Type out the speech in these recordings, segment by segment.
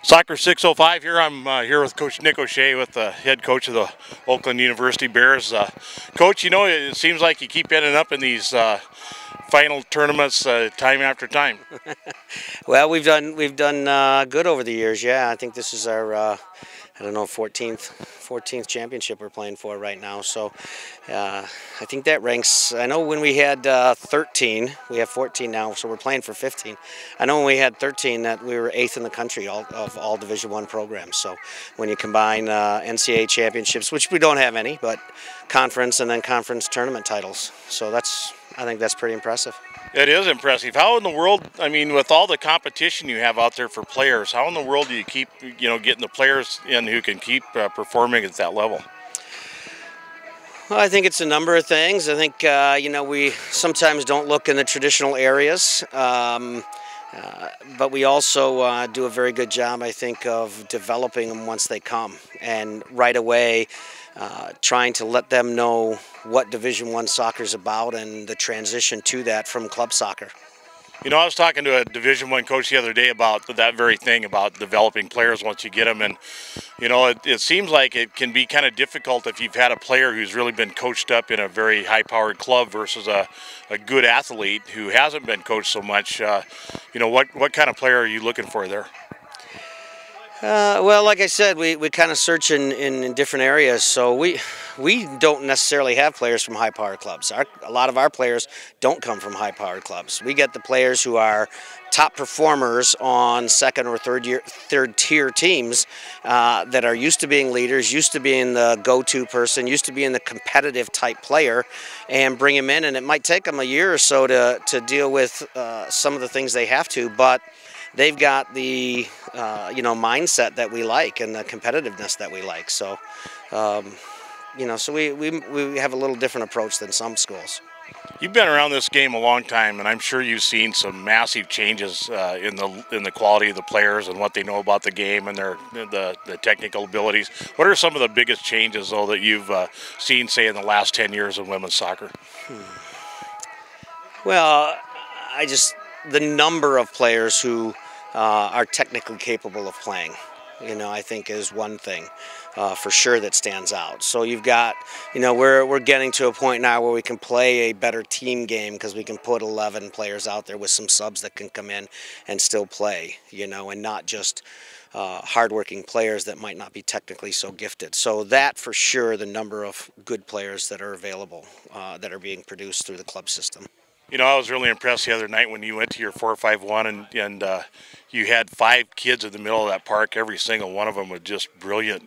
Soccer 605 here. I'm here with Coach Nick O'Shea, with the head coach of the Oakland University Bears. Coach, you know, it seems like you keep ending up in these final tournaments time after time. Well, we've done good over the years. Yeah, I think this is our I don't know 14th championship we're playing for right now. So I think that ranks. I know when we had 13, we have 14 now, so we're playing for 15. I know when we had 13 that we were 8th in the country of all Division I programs. So when you combine NCAA championships, which we don't have any, but conference and then conference tournament titles, so I think that's pretty impressive. It is impressive. How in the world, I mean, with all the competition you have out there for players, how in the world do you keep, getting the players in who can keep performing at that level? Well, I think it's a number of things. I think, we sometimes don't look in the traditional areas, but we also do a very good job, I think, of developing them once they come, and right away trying to let them know what Division I soccer is about and the transition to that from club soccer. You know, I was talking to a Division I coach the other day about that very thing, about developing players once you get them. And, it seems like it can be kind of difficult if you've had a player who's really been coached up in a very high-powered club versus a good athlete who hasn't been coached so much. What kind of player are you looking for there? Well, like I said, we kind of search in different areas. So we don't necessarily have players from high-powered clubs. A lot of our players don't come from high-powered clubs. We get the players who are top performers on second or third tier teams that are used to being leaders, used to being the go-to person, used to being the competitive type player, and bring them in. And it might take them a year or so to deal with some of the things they have to, but they've got the mindset that we like and the competitiveness that we like. So so we have a little different approach than some schools. You've been around this game a long time, and I'm sure you've seen some massive changes in the quality of the players and what they know about the game and the technical abilities. What are some of the biggest changes, though, that you've seen, say, in the last 10 years of women's soccer? Well, the number of players who are technically capable of playing, I think is one thing for sure that stands out. So you've got, we're getting to a point now where we can play a better team game because we can put 11 players out there with some subs that can come in and still play, and not just hardworking players that might not be technically so gifted. So that for sure, the number of good players that are available that are being produced through the club system. I was really impressed the other night when you went to your 4-5-1 and you had 5 kids in the middle of that park. Every single one of them was just brilliant,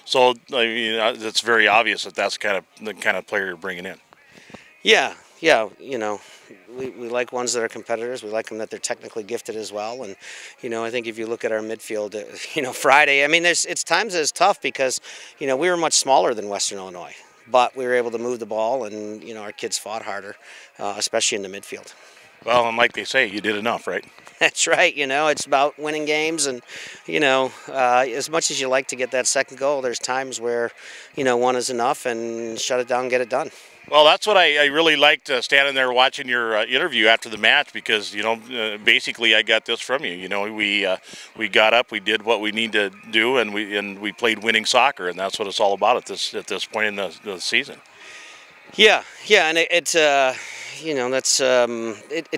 So I mean, it's very obvious that that's the kind of player you're bringing in. Yeah, we like ones that are competitors. We like them that they're technically gifted as well. And, I think if you look at our midfield, Friday, I mean, it's times it's tough because, we were much smaller than Western Illinois. But we were able to move the ball, and our kids fought harder, especially in the midfield. Well, and like they say, you did enough, right? That's right. It's about winning games, and as much as you like to get that second goal, there's times where one is enough, and shut it down, and get it done. Well, that's what I really liked standing there watching your interview after the match, because basically I got this from you. We got up, we did what we need to do, and we played winning soccer, and that's what it's all about at this point in the season. Yeah, and it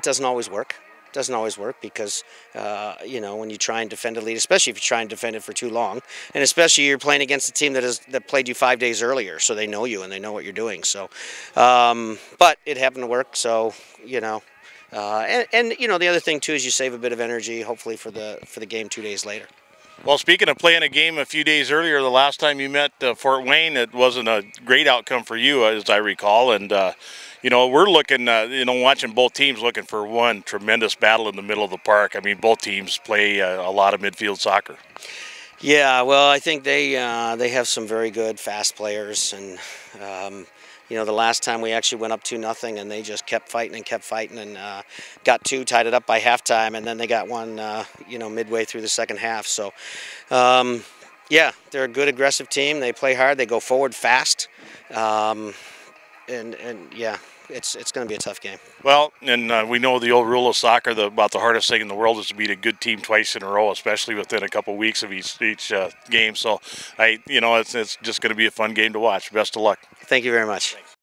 doesn't always work. Doesn't always work because when you try and defend a lead, especially if you try and defend it for too long, and especially you're playing against a team that played you 5 days earlier, so they know you and they know what you're doing. So, but it happened to work. So and the other thing too is you save a bit of energy, hopefully for the game 2 days later. Well, speaking of playing a game a few days earlier, the last time you met Fort Wayne, it wasn't a great outcome for you, as I recall, and. We're looking, watching both teams looking for one tremendous battle in the middle of the park. I mean, both teams play a lot of midfield soccer. Yeah, well, I think they have some very good fast players, and the last time we actually went up 2-0, and they just kept fighting and got 2, tied it up by halftime, and then they got one, midway through the second half. So, yeah, they're a good aggressive team. They play hard. They go forward fast. And yeah, it's going to be a tough game. Well, and we know the old rule of soccer, about the hardest thing in the world is to beat a good team twice in a row, especially within a couple weeks of each game. So, it's just going to be a fun game to watch. Best of luck. Thank you very much. Thanks.